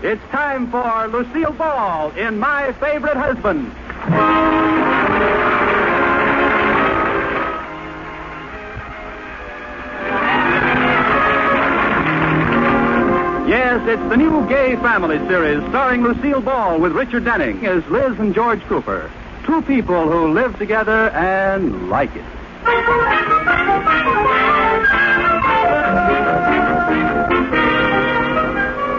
It's time for Lucille Ball in My Favorite Husband. Yes, it's the new Gay Family series starring Lucille Ball with Richard Denning as Liz and George Cooper. Two people who live together and like it.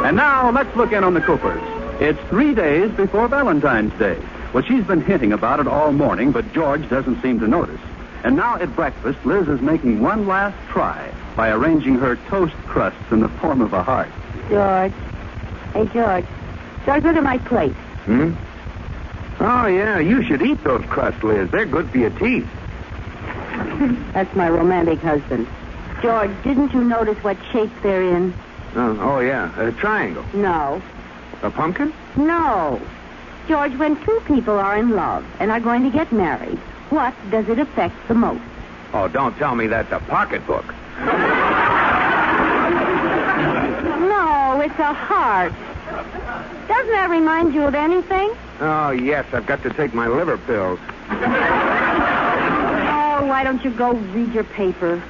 And now, let's look in on the Coopers. It's 3 days before Valentine's Day. Well, she's been hinting about it all morning, but George doesn't seem to notice. And now at breakfast, Liz is making one last try by arranging her toast crusts in the form of a heart. George. Hey, George. George, look at my plate. Oh, yeah, you should eat those crusts, Liz. They're good for your teeth. That's my romantic husband. George, didn't you notice what shape they're in? Oh, yeah, a triangle. No. A pumpkin? No. George, when two people are in love and are going to get married, what does it affect the most? Oh, don't tell me that's a pocketbook. No, it's a heart. Doesn't that remind you of anything? Oh, yes, I've got to take my liver pills. Oh, why don't you go read your paper?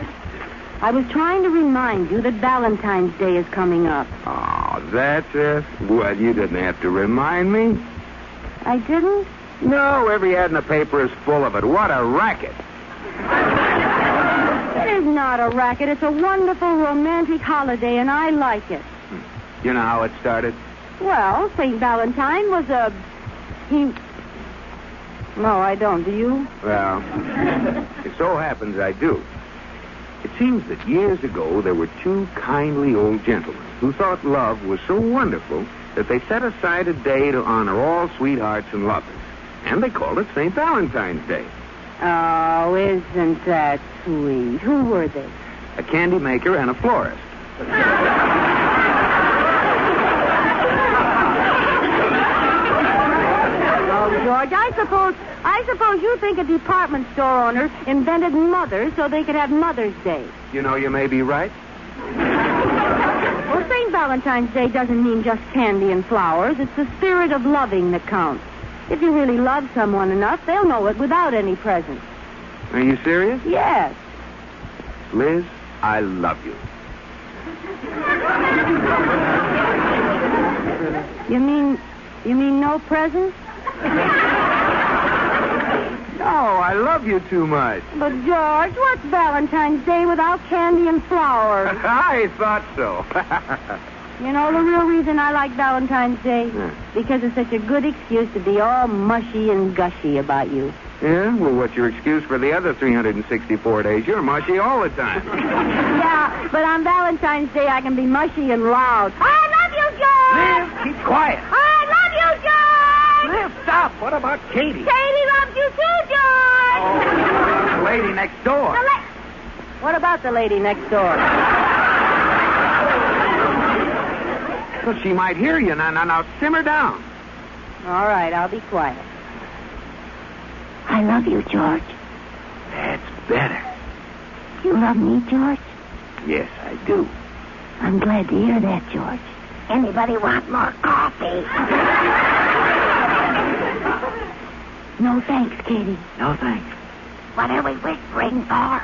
I was trying to remind you that Valentine's Day is coming up. Oh, that's it? Well, you didn't have to remind me. I didn't? No, every ad in the paper is full of it. What a racket. It is not a racket. It's a wonderful romantic holiday, and I like it. You know how it started? Well, St. Valentine was No, I don't. Do you? Well, it so happens I do. It seems that years ago there were two kindly old gentlemen who thought love was so wonderful that they set aside a day to honor all sweethearts and lovers. And they called it St. Valentine's Day. Oh, isn't that sweet? Who were they? A candy maker and a florist. Oh, George, I suppose you think a department store owner invented Mother so they could have Mother's Day. You know, you may be right. Well, St. Valentine's Day doesn't mean just candy and flowers. It's the spirit of loving that counts. If you really love someone enough, they'll know it without any presents. Are you serious? Yes. Liz, I love you. You mean no presents? No, I love you too much. But, George, what's Valentine's Day without candy and flowers? I thought so. You know the real reason I like Valentine's Day? Yeah. Because it's such a good excuse to be all mushy and gushy about you. Yeah? Well, what's your excuse for the other 364 days? You're mushy all the time. Yeah, but on Valentine's Day I can be mushy and loud. I love you, George! Liz, keep quiet. I love you, George! Liz, stop. What about Katie? Katie loves you too, George! Oh, the lady next door. What about the lady next door? Well, she might hear you. Now, simmer down. All right, I'll be quiet. I love you, George. That's better. You love me, George? Yes, I do. I'm glad to hear that, George. Anybody want more coffee? No thanks, Katie. No, thanks. What are we whispering for?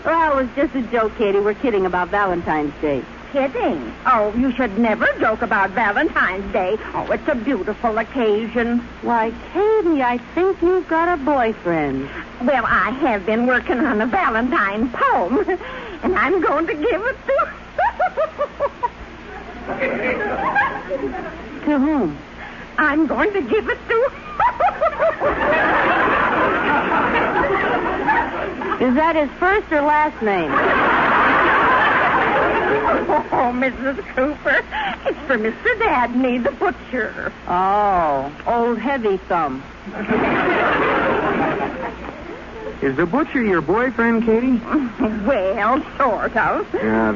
Well, it was just a joke, Katie. We're kidding about Valentine's Day. Kidding? Oh, you should never joke about Valentine's Day. Oh, it's a beautiful occasion. Why, Katie, I think you've got a boyfriend. Well, I have been working on a Valentine poem, and I'm going to give it to... To whom? I'm going to give it to... Is that his first or last name? Oh, Mrs. Cooper, it's for Mr. Dabney, the butcher. Oh, old heavy thumb. Is the butcher your boyfriend, Katie? Well, sort of.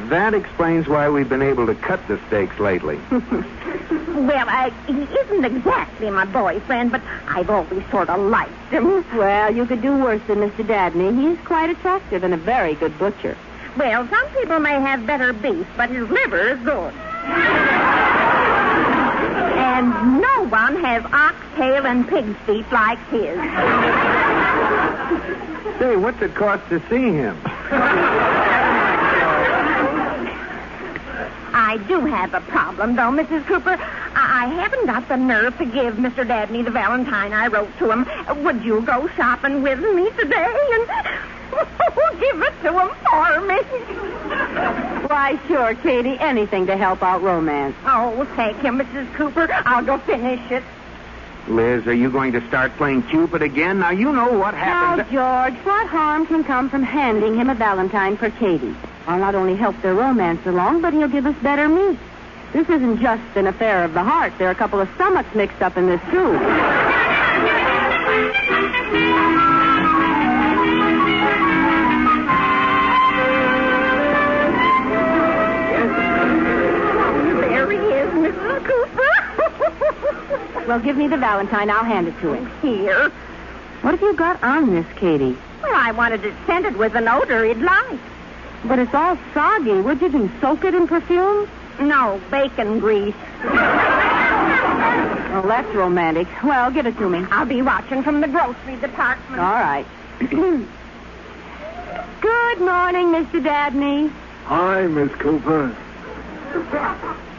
That explains why we've been able to cut the steaks lately. Well, he isn't exactly my boyfriend, but I've always sort of liked him. Well, you could do worse than Mr. Dabney. He's quite attractive and a very good butcher. Well, some people may have better beef, but his liver is good. And no one has oxtail and pig's feet like his. Say, what's it cost to see him? I do have a problem, though, Mrs. Cooper. I haven't got the nerve to give Mr. Dabney the Valentine I wrote to him. Would you go shopping with me today and give it to him for me? Why, sure, Katie. Anything to help out romance. Oh, thank you, Mrs. Cooper. I'll go finish it. Liz, are you going to start playing Cupid again? Now, you know what happens... Now, George, what harm can come from handing him a Valentine for Katie? I'll not only help their romance along, but he'll give us better meat. This isn't just an affair of the heart. There are a couple of stomachs mixed up in this, too. There he is, Mrs. Cooper. Well, give me the Valentine. I'll hand it to him. Here. What have you got on this, Katie? Well, I wanted it scented with an odor he'd like. But it's all soggy. What'd you do, soak it in perfume? No, bacon grease. Oh, that's romantic. Well, give it to me. I'll be watching from the grocery department. All right. Good morning, Mr. Dabney. Hi, Miss Cooper.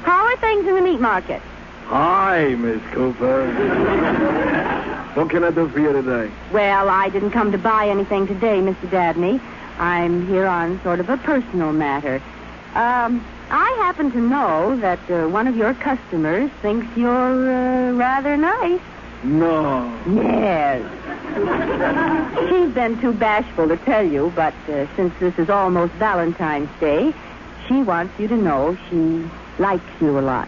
How are things in the meat market? Hi, Miss Cooper. What can I do for you today? Well, I didn't come to buy anything today, Mr. Dabney. I'm here on sort of a personal matter. I happen to know that one of your customers thinks you're rather nice. No. Yes. She's been too bashful to tell you, but since this is almost Valentine's Day, she wants you to know she likes you a lot.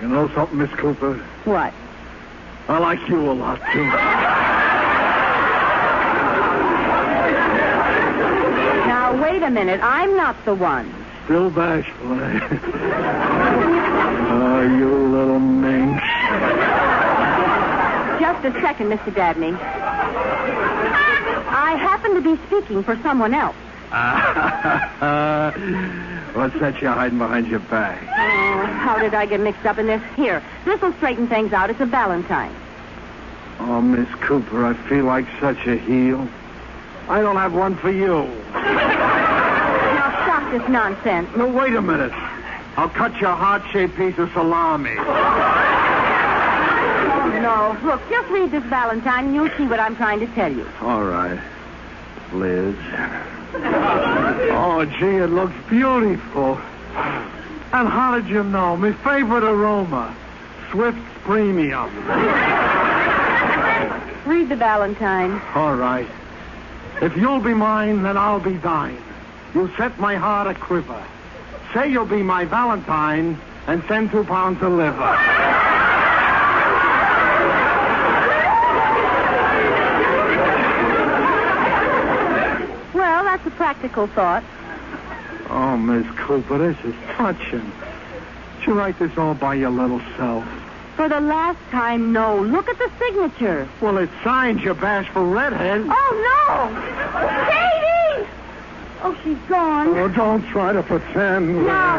You know something, Miss Cooper? What? I like you a lot, too. Now, wait a minute. I'm not the one. Still bashful, eh? Oh, you little minx. Just a second, Mr. Dabney. I happen to be speaking for someone else. What's that you're hiding behind your back? Oh, how did I get mixed up in this? Here, this will straighten things out. It's a Valentine. Oh, Miss Cooper, I feel like such a heel. I don't have one for you. Now, stop this nonsense. No, wait a minute. I'll cut your heart-shaped piece of salami. Oh, no. Look, just read this Valentine and you'll see what I'm trying to tell you. All right, Liz. Oh, gee, it looks beautiful. And how did you know? My favorite aroma, Swift's Premium. Read the Valentine. All right. If you'll be mine, then I'll be thine. You set my heart a quiver. Say you'll be my Valentine and send 2 pounds of liver. Well, that's a practical thought. Oh, Miss Cooper, this is touching. Did you write this all by your little self? For the last time, no. Look at the signature. Well, it's signed, you bashful redhead. Oh, no! Katie! Oh, she's gone. Oh, don't try to pretend. No.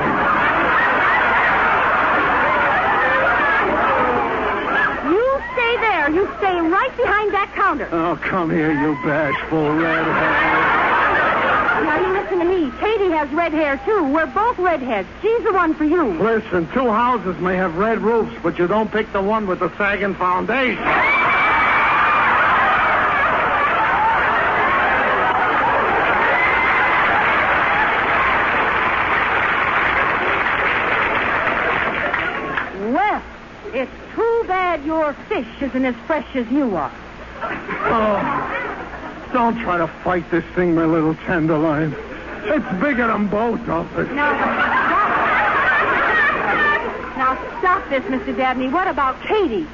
You stay there. You stay right behind that counter. Oh, come here, you bashful redhead. Now, you listen to me. Katie has red hair, too. We're both redheads. She's the one for you. Listen, 2 houses may have red roofs, but you don't pick the one with the sagging foundation. Well, it's too bad your fish isn't as fresh as you are. Oh, don't try to fight this thing, my little tenderloin. It's bigger than both of us. Now stop this, Mr. Dabney. What about Katie?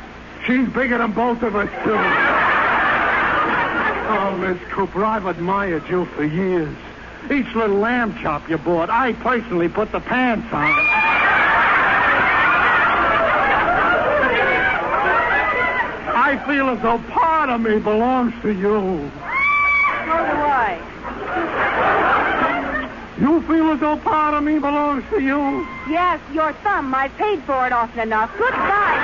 She's bigger than both of us, too. Oh, Miss Cooper, I've admired you for years. Each little lamb chop you bought, I personally put the pants on. I feel as though part of me belongs to you. So do I. You feel as though part of me belongs to you? Yes, your thumb. I've paid for it often enough. Goodbye.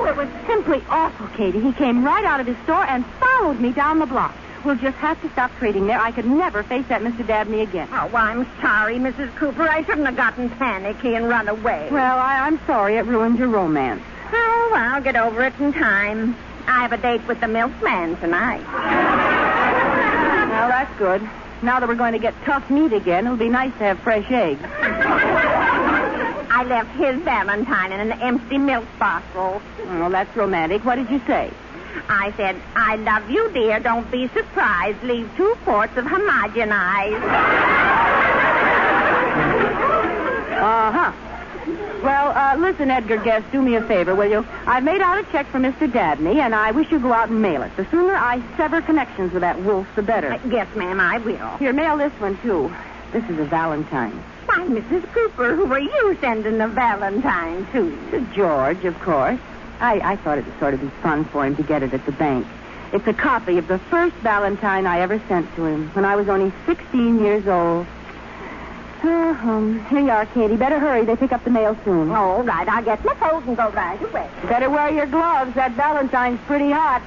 It was simply awful, Katie. He came right out of his store and followed me down the block. We'll just have to stop trading there. I could never face that Mr. Dabney again. Oh, I'm sorry, Mrs. Cooper. I shouldn't have gotten panicky and run away. Well, I'm sorry it ruined your romance. Oh, I'll get over it in time. I have a date with the milkman tonight. Well, that's good. Now that we're going to get tough meat again, it'll be nice to have fresh eggs. I left his Valentine in an empty milk bottle. Oh, that's romantic. What did you say? I said, I love you, dear. Don't be surprised. Leave 2 quarts of homogenized. Uh-huh. Well, listen, Edgar Guest, do me a favor, will you? I've made out a check for Mr. Dabney, and I wish you'd go out and mail it. The sooner I sever connections with that wolf, the better. Yes, ma'am, I will. Here, mail this one, too. This is a Valentine. Why, Mrs. Cooper, who are you sending a Valentine to? To George, of course. I thought it would sort of be fun for him to get it at the bank. It's a copy of the first Valentine I ever sent to him when I was only 16 years old. Here you are, Katie. Better hurry. They pick up the mail soon. All right, I'll get my coat and go right away. Better wear your gloves. That Valentine's pretty hot.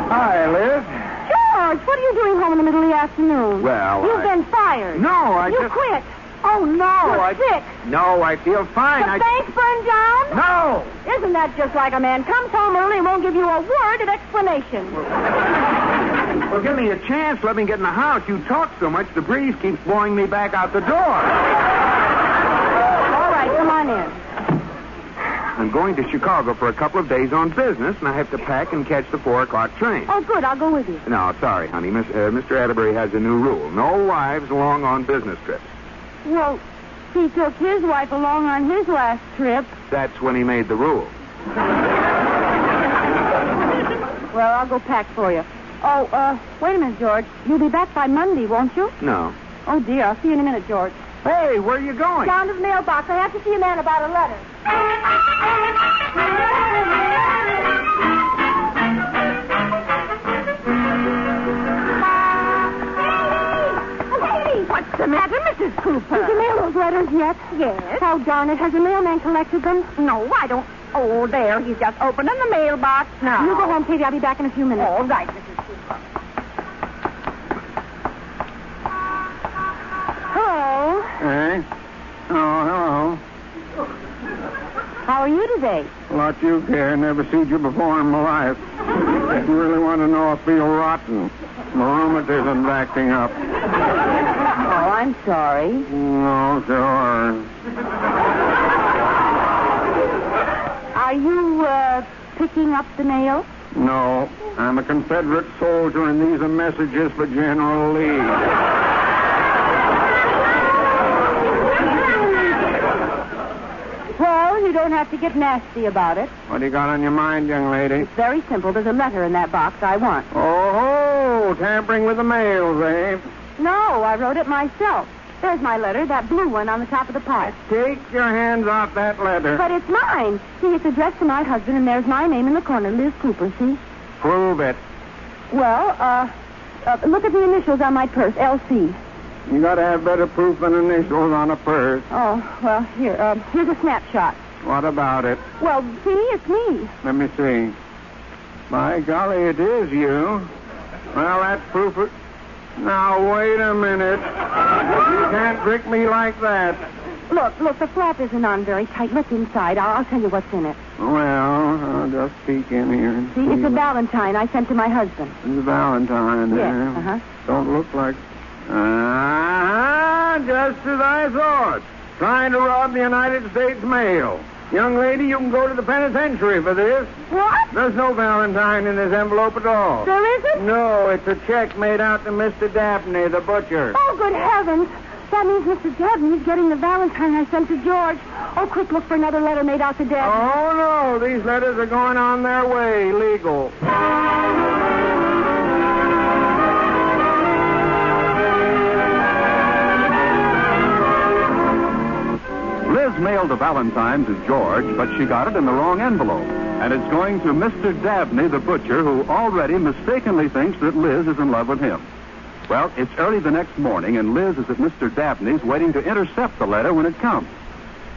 Hi, Liz. George, what are you doing home in the middle of the afternoon? Well, You've been fired. No, You quit. Oh, no. You're sick. No, I feel fine. The bank burned down? No! Isn't that just like a man comes home early and won't give you a word of explanation? Well, give me a chance. Let me get in the house. You talk so much, the breeze keeps blowing me back out the door. All right, come on in. I'm going to Chicago for a couple of days on business, and I have to pack and catch the 4:00 train. Oh, good. I'll go with you. No, sorry, honey. Mr. Atterbury has a new rule. No wives along on business trips. Well, he took his wife along on his last trip. That's when he made the rule. Well, I'll go pack for you. Oh, wait a minute, George. You'll be back by Monday, won't you? No. Oh, dear. I'll see you in a minute, George. Hey, where are you going? Down to the mailbox. I have to see a man about a letter. What's the matter, Mrs. Cooper? Did you mail those letters yet? Yes. Oh, darn it. Has the mailman collected them? No, I don't. Oh, there. He's just opening the mailbox now. You go home, Katie. I'll be back in a few minutes. All right, Mrs. Cooper. Hello. Hey? Oh, hello. How are you today? Lot you care. Never seen you before in my life. If you really want to know, I feel rotten. My rheumatism's acting up. Oh, I'm sorry. No, sure. Are you, picking up the mail? No, I'm a Confederate soldier, and these are messages for General Lee. Well, you don't have to get nasty about it. What do you got on your mind, young lady? It's very simple. There's a letter in that box I want. Oh, tampering with the mails, eh? No, I wrote it myself. There's my letter, that blue one on the top of the pile. Take your hands off that letter. But it's mine. See, it's addressed to my husband, and there's my name in the corner, Liz Cooper, see? Prove it. Well, look at the initials on my purse, LC. You gotta have better proof than initials on a purse. Oh, well, here's a snapshot. What about it? Well, see, it's me. Let me see. By golly, it is you. Well, that's proof of... Now, wait a minute. You can't trick me like that. Look, the flap isn't on very tight. Look inside. I'll tell you what's in it. Well, I'll just peek in here and See, it's a Valentine I sent to my husband. It's a Valentine there. Yes, uh-huh. Don't look like... just as I thought. Trying to rob the United States mail. Young lady, you can go to the penitentiary for this. What? There's no Valentine in this envelope at all. There isn't? No, it's a check made out to Mr. Dabney, the butcher. Oh, good heavens. That means Mr. Dabney's getting the Valentine I sent to George. Oh, quick, look for another letter made out to Dabney. Oh, no, these letters are going on their way, legal. Liz mailed a Valentine to George, but she got it in the wrong envelope. And it's going to Mr. Dabney, the butcher, who already mistakenly thinks that Liz is in love with him. Well, it's early the next morning, and Liz is at Mr. Dabney's waiting to intercept the letter when it comes.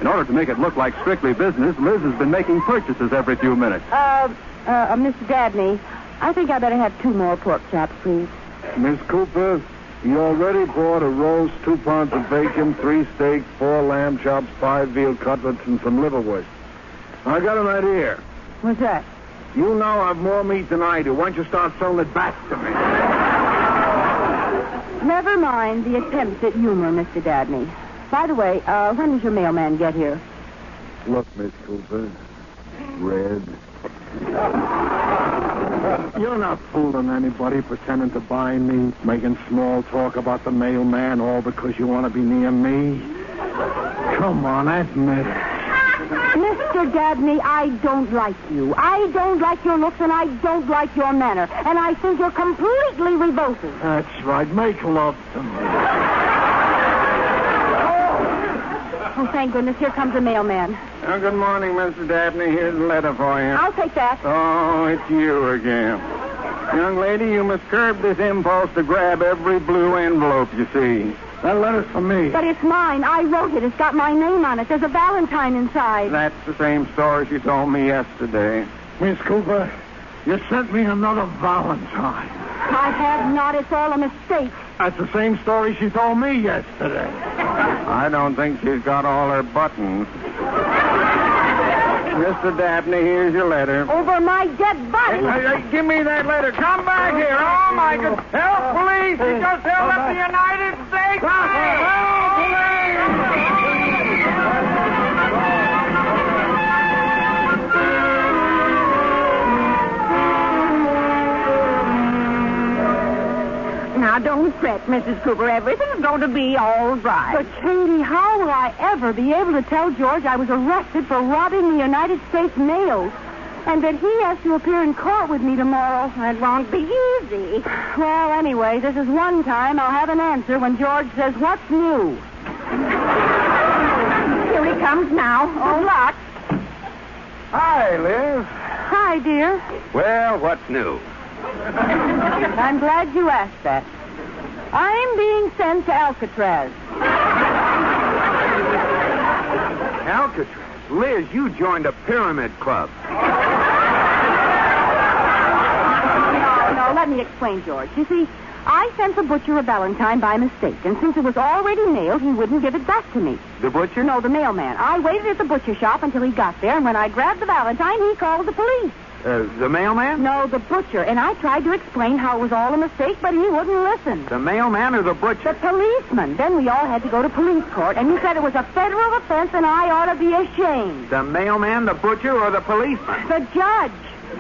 In order to make it look like strictly business, Liz has been making purchases every few minutes. Mr. Dabney, I think I better have 2 more pork chops, please. Miss Cooper, you already bought a roast, 2 pounds of bacon, 3 steaks, 4 lamb chops, 5 veal cutlets, and some liverwurst. I got an idea. What's that? You know I've more meat than I do. Why don't you start selling it back to me? Never mind the attempt at humor, Mr. Dabney. By the way, when does your mailman get here? Look, Miss Cooper, Red. You're not fooling anybody, pretending to buy me, making small talk about the mailman, all because you want to be near me. Come on, admit it. Mr. Dabney, I don't like you. I don't like your looks, and I don't like your manner. And I think you're completely revolting. That's right. Make love to me. Oh, thank goodness. Here comes the mailman. Oh, good morning, Mr. Dabney. Here's a letter for you. I'll take that. Oh, it's you again. Young lady, you must curb this impulse to grab every blue envelope you see. That letter's for me. But it's mine. I wrote it. It's got my name on it. There's a Valentine inside. That's the same story she told me yesterday. Miss Cooper, you sent me another Valentine. I have not. It's all a mistake. That's the same story she told me yesterday. I don't think she's got all her buttons. Mr. Dabney, here's your letter. Over my dead body. Hey, give me that letter. Come back here. Oh, my God. Help, police. He just held up the United States. Help, police. Now, don't fret, Mrs. Cooper. Everything's going to be all right. But, Katie, how will I ever be able to tell George I was arrested for robbing the United States mail? And that he has to appear in court with me tomorrow? That won't be easy. Well, anyway, this is one time I'll have an answer when George says, "What's new?" Here he comes now. Good luck. Hi, Liz. Hi, dear. Well, what's new? I'm glad you asked that. I'm being sent to Alcatraz. Alcatraz. Liz, you joined a pyramid club. No, let me explain, George. You see, I sent the butcher a Valentine by mistake, and since it was already mailed, he wouldn't give it back to me. The butcher? No, the mailman. I waited at the butcher shop until he got there, and when I grabbed the Valentine, he called the police. The mailman? No, the butcher. And I tried to explain how it was all a mistake, but he wouldn't listen. The mailman or the butcher? The policeman. Then we all had to go to police court, and he said it was a federal offense, and I ought to be ashamed. The mailman, the butcher, or the policeman? The judge.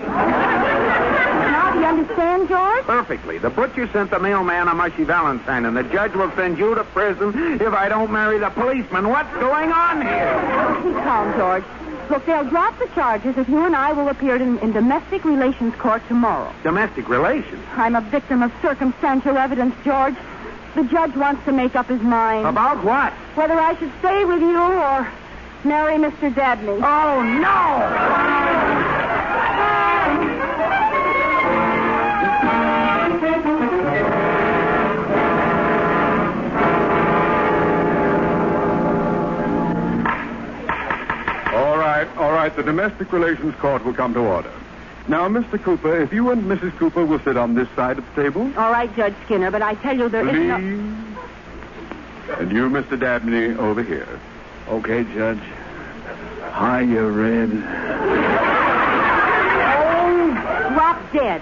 Now, do you understand, George? Perfectly. The butcher sent the mailman a mushy Valentine, and the judge will send you to prison if I don't marry the policeman. What's going on here? Keep calm, George. Look, they'll drop the charges if you and I will appear in domestic relations court tomorrow. Domestic relations? I'm a victim of circumstantial evidence, George. The judge wants to make up his mind. About what? Whether I should stay with you or marry Mr. Dabney. Oh, no! All right, the domestic relations court will come to order. Now, Mr. Cooper, if you and Mrs. Cooper will sit on this side of the table. All right, Judge Skinner, but I tell you there Please. is no... And you, Mr. Dabney, over here. Okay, Judge. Hiya, Red. Oh, drop dead.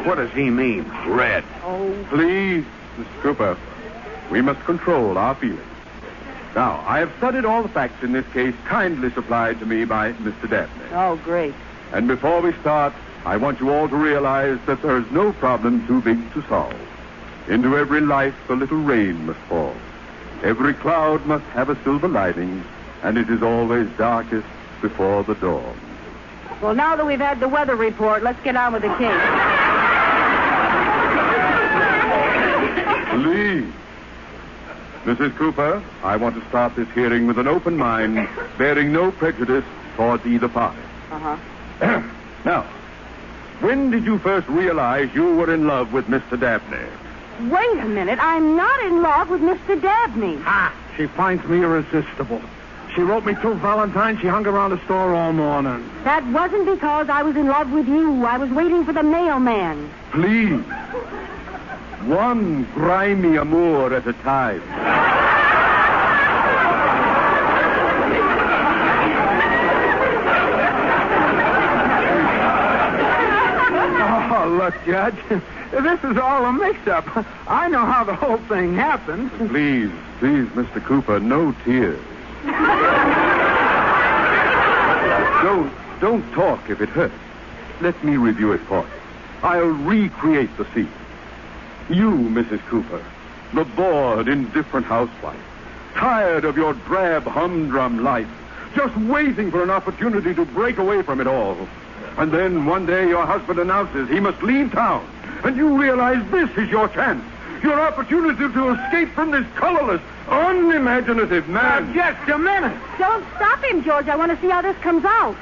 What does he mean, Red? Oh. Please, Mr. Cooper, we must control our feelings. Now, I have studied all the facts in this case kindly supplied to me by Mr. Dabney. Oh, great. And before we start, I want you all to realize that there is no problem too big to solve. Into every life a little rain must fall. Every cloud must have a silver lining, and it is always darkest before the dawn. Well, now that we've had the weather report, let's get on with the case. Please. Mrs. Cooper, I want to start this hearing with an open mind, bearing no prejudice towards either party. Uh-huh. Now, when did you first realize you were in love with Mr. Dabney? Wait a minute. I'm not in love with Mr. Dabney. Ah, she finds me irresistible. She wrote me 2 Valentines. She hung around the store all morning. That wasn't because I was in love with you. I was waiting for the mailman. Please. One grimy amour at a time. Oh, look, Judge. This is all a mix-up. I know how the whole thing happened. Please, Mr. Cooper, no tears. Don't talk if it hurts. Let me review it for you. I'll recreate the scene. You, Mrs. Cooper, the bored, indifferent housewife, tired of your drab, humdrum life, just waiting for an opportunity to break away from it all. And then one day your husband announces he must leave town, and you realize this is your chance, your opportunity to escape from this colorless, unimaginative man. Now, just a minute. Don't stop him, George. I want to see how this comes out.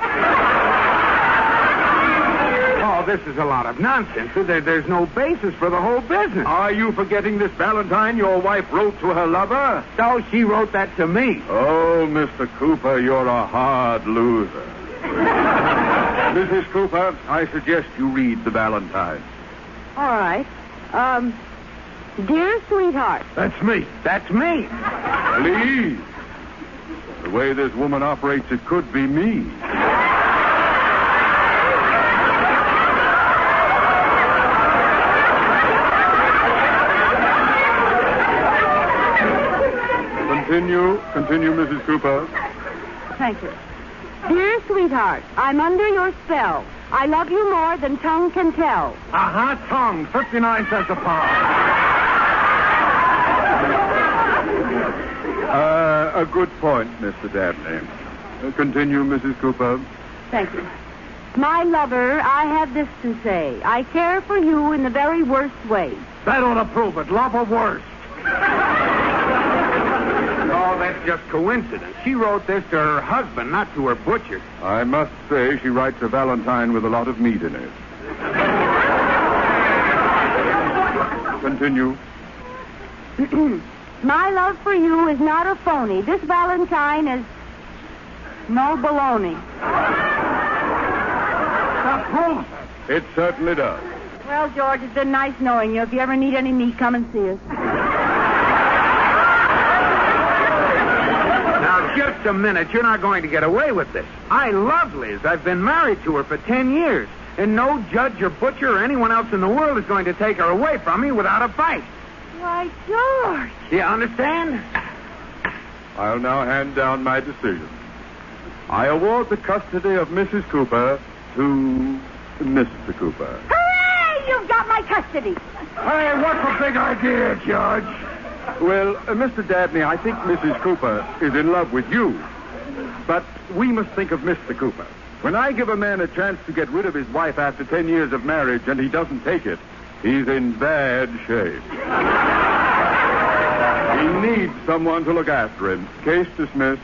Oh, this is a lot of nonsense. There's no basis for the whole business. Are you forgetting this Valentine your wife wrote to her lover? No, she wrote that to me. Oh, Mr. Cooper, you're a hard loser. Mrs. Cooper, I suggest you read the Valentine. All right. Dear sweetheart. That's me. That's me. Please. The way this woman operates, it could be me. Continue, Mrs. Cooper. Thank you. Dear sweetheart, I'm under your spell. I love you more than tongue can tell. Uh-huh, tongue. 59 cents a pound. A good point, Mr. Dabney. Continue, Mrs. Cooper. Thank you. My lover, I have this to say. I care for you in the very worst way. That ought to prove it. Love or worse. Oh, that's just coincidence. She wrote this to her husband, not to her butcher. I must say she writes a Valentine with a lot of meat in it. Continue. My love for you is not a phony. This Valentine is no baloney. That proves it. It certainly does. Well, George, it's been nice knowing you. If you ever need any meat, come and see us. Now, just a minute. You're not going to get away with this. I love Liz. I've been married to her for 10 years. And no judge or butcher or anyone else in the world is going to take her away from me without a fight. Why, George. You understand? I'll now hand down my decision. I award the custody of Mrs. Cooper to Mr. Cooper. Hooray! You've got my custody. Hey, what's the big idea, Judge? Well, Mr. Dabney, I think Mrs. Cooper is in love with you. But we must think of Mr. Cooper. When I give a man a chance to get rid of his wife after 10 years of marriage and he doesn't take it, he's in bad shape. He needs someone to look after him. Case dismissed.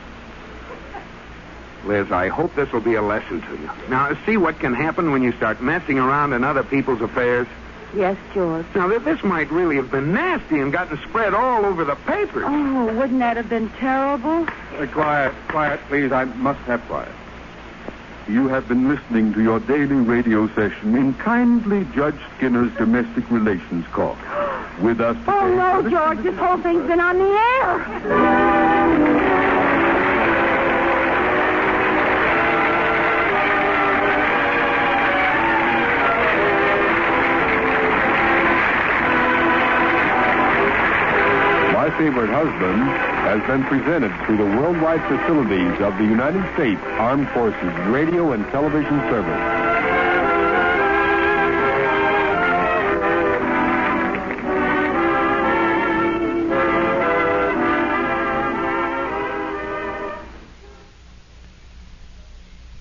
Liz, I hope this will be a lesson to you. Now, see what can happen when you start messing around in other people's affairs? Yes, George. Now, this might really have been nasty and gotten spread all over the papers. Oh, wouldn't that have been terrible? Quiet, please. I must have quiet. You have been listening to your daily radio session in kindly Judge Skinner's Domestic Relations Court. With us today... Oh, no, George. This whole thing's been on the air. My Favorite Husband has been presented through the worldwide facilities of the United States Armed Forces Radio and Television Service.